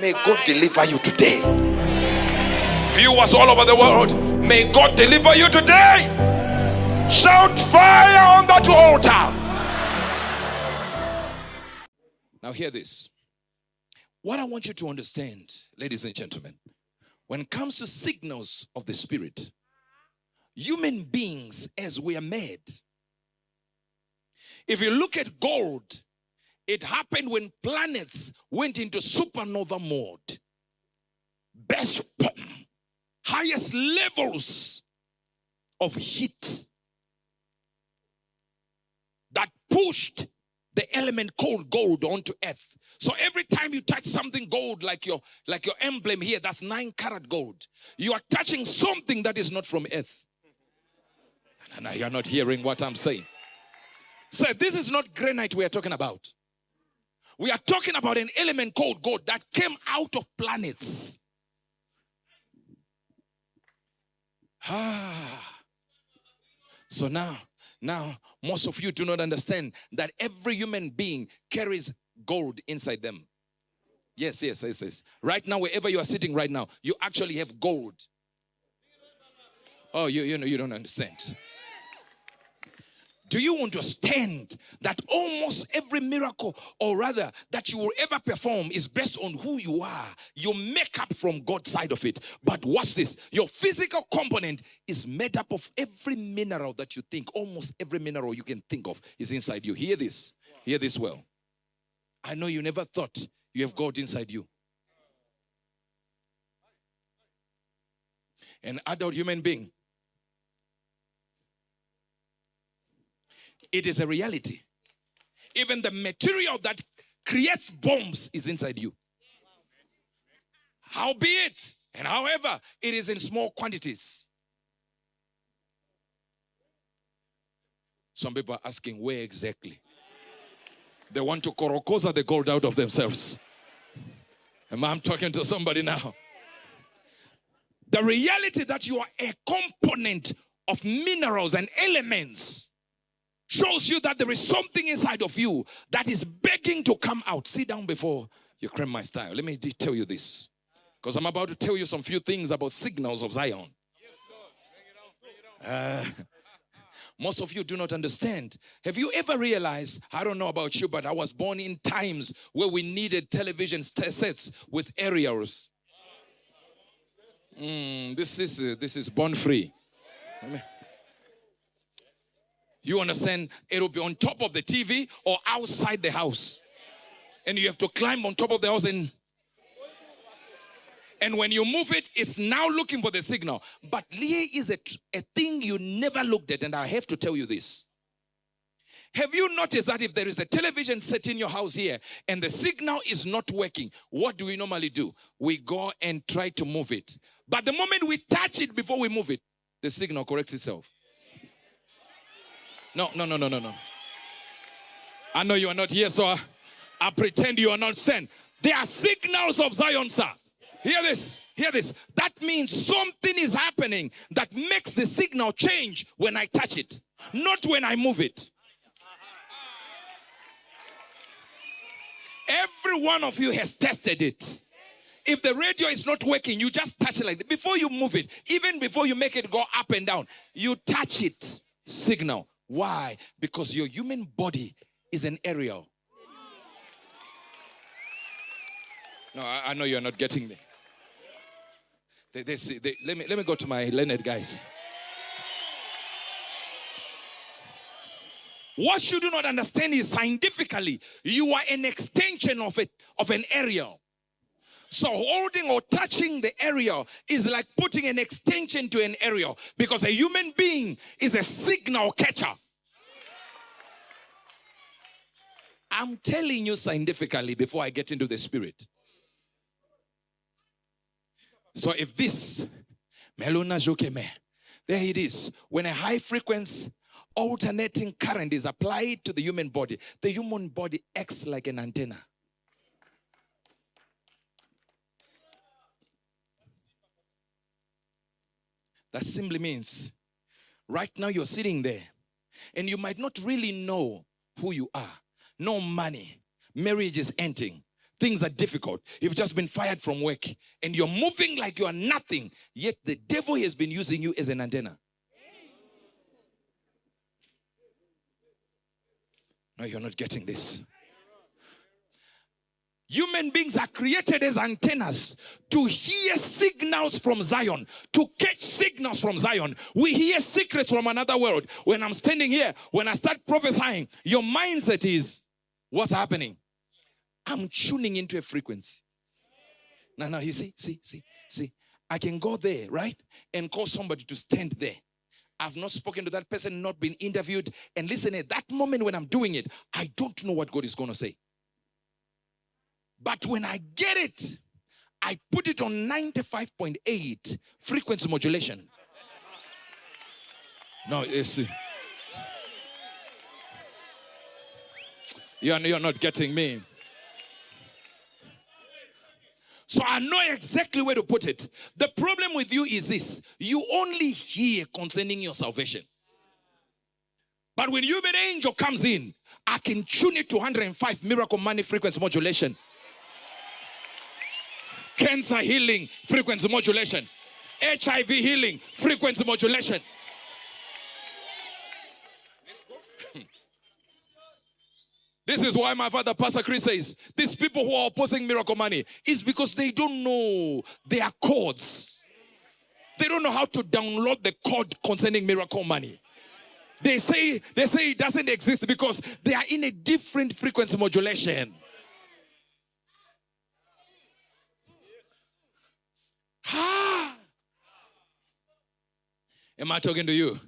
May God deliver you today. Viewers all over the world, may God deliver you today. Shout fire on that altar. Now hear this. What I want you to understand, ladies and gentlemen, when it comes to signals of the Spirit, human beings as we are made, if you look at gold, it happened when planets went into supernova mode. Best, highest levels of heat that pushed the element called gold onto earth. So every time you touch something gold, like your emblem here, that's 9-karat gold, you are touching something that is not from earth. And you're not hearing what I'm saying. So this is not granite we are talking about. We are talking about an element called gold that came out of planets. So now, most of you do not understand that every human being carries gold inside them. Yes. Right now, wherever you are sitting right now, you actually have gold. Oh, you don't understand. Do you understand that almost every miracle, or rather that you will ever perform, is based on who you are? Your makeup from God's side of it. But watch this. Your physical component is made up of every mineral that you think. Almost every mineral you can think of is inside you. Hear this. Hear this well. I know you never thought you have God inside you. An adult human being. It is a reality. Even the material that creates bombs is inside you. Howbeit, and however, it is in small quantities. Some people are asking, where exactly? They want to korokoza the gold out of themselves. And I'm talking to somebody now. The reality that you are a component of minerals and elements shows you that there is something inside of you that is begging to come out. Sit down before you cram my style. Let me tell you this, because I'm about to tell you some few things about signals of Zion. Most of you do not understand. Have you ever realized, I don't know about you, but I was born in times where we needed television sets with aerials. This is born free. You understand? It will be on top of the TV or outside the house. And you have to climb on top of the house. And when you move it, it's now looking for the signal. But here is a thing you never looked at. And I have to tell you this. Have you noticed that if there is a television set in your house here and the signal is not working, what do we normally do? We go and try to move it. But the moment we touch it before we move it, the signal corrects itself. No. I know you are not here, so I pretend you are not sent. There are signals of Zion, sir. Hear this. That means something is happening that makes the signal change when I touch it, not when I move it. Every one of you has tested it. If the radio is not working, you just touch it like that. Before you move it, even before you make it go up and down, you touch it. Signal. Why? Because your human body is an aerial. No, I know you're not getting me. Let me go to my learned guys. What you do not understand is scientifically, you are an extension of an aerial. So holding or touching the aerial is like putting an extension to an aerial, because a human being is a signal catcher. I'm telling you scientifically before I get into the spirit. So if this, there it is. When a high frequency alternating current is applied to the human body acts like an antenna. That simply means right now you're sitting there and you might not really know who you are. No money. Marriage is ending. things are difficult. You've just been fired from work and you're moving like you are nothing. Yet the devil has been using you as an antenna. No, you're not getting this. Human beings are created as antennas to hear signals from Zion, to catch signals from Zion. We hear secrets from another world. When I'm standing here, when I start prophesying, your mindset is, what's happening? I'm tuning into a frequency. Now, you see. I can go there, right? And call somebody to stand there. I've not spoken to that person, not been interviewed. And listen, at that moment when I'm doing it, I don't know what God is going to say. But when I get it, I put it on 95.8 frequency modulation. No, you see. You're not getting me. So I know exactly where to put it. The problem with you is this. You only hear concerning your salvation. But when Uebert angel comes in, I can tune it to 105 miracle money frequency modulation. Cancer healing, frequency modulation. HIV healing, frequency modulation. This is why my father, Pastor Chris, says, these people who are opposing miracle money is because they don't know their codes. They don't know how to download the code concerning miracle money. They say it doesn't exist because they are in a different frequency modulation. Am I talking to you?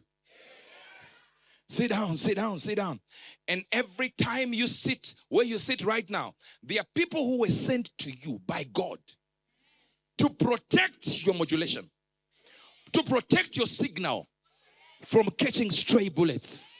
Sit down. And every time you sit where you sit right now, there are people who were sent to you by God to protect your modulation, to protect your signal from catching stray bullets.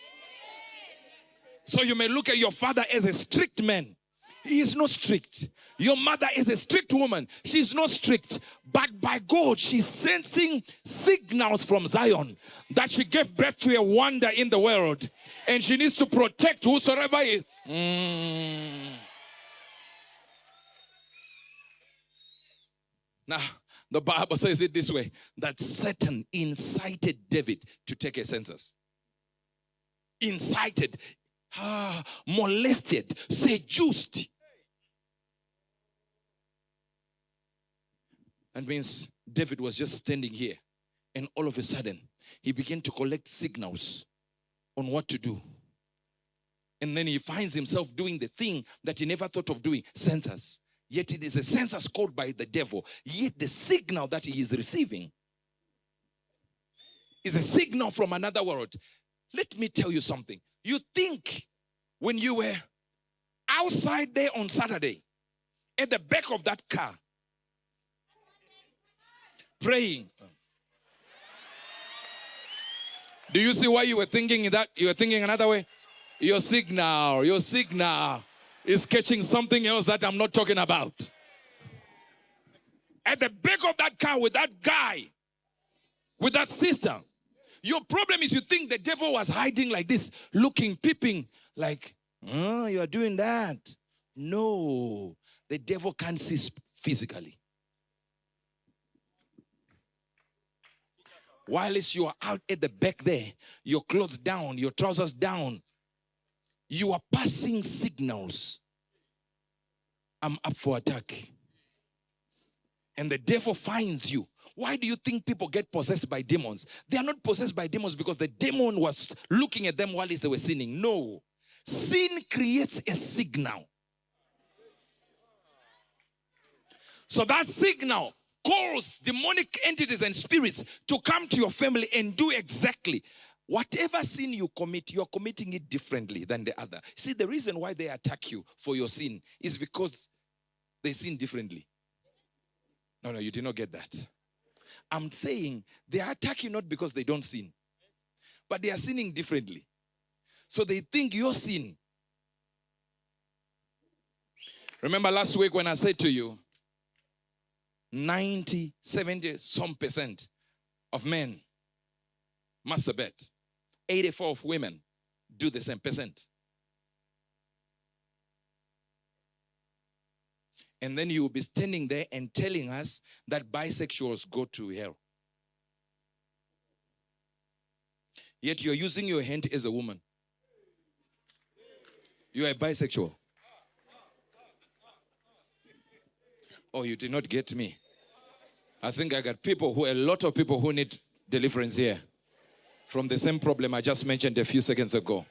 So you may look at your father as a strict man. He is not strict. Your mother is a strict woman. She's not strict. But by God, she's sensing signals from Zion that she gave birth to a wonder in the world. And she needs to protect whosoever is. Now, the Bible says it this way, that Satan incited David to take a census. Incited, molested, seduced. That means David was just standing here, and all of a sudden, he began to collect signals on what to do. And then he finds himself doing the thing that he never thought of doing, census. Yet it is a census called by the devil. Yet the signal that he is receiving is a signal from another world. Let me tell you something. You think when you were outside there on Saturday, at the back of that car, praying. Do you see why you were thinking that? You were thinking another way? Your signal is catching something else that I'm not talking about. At the back of that car with that guy, with that sister, your problem is you think the devil was hiding like this, looking, peeping, like, oh, you are doing that. No, the devil can't see physically. While you are out at the back there, your clothes down, your trousers down, you are passing signals. I'm up for attack. And the devil finds you. Why do you think people get possessed by demons? They are not possessed by demons because the demon was looking at them while they were sinning. No. Sin creates a signal. So that signal calls demonic entities and spirits to come to your family and do exactly whatever sin you commit, you're committing it differently than the other. See, the reason why they attack you for your sin is because they sin differently. No, you did not get that. I'm saying they attack you not because they don't sin, but they are sinning differently. So they think your sin. Remember last week when I said to you, 90, 70, some percent of men masturbate. 84 of women do the same percent. And then you will be standing there and telling us that bisexuals go to hell. Yet you're using your hand as a woman. You are a bisexual. Oh, you did not get me. I think I got a lot of people who need deliverance here from the same problem I just mentioned a few seconds ago.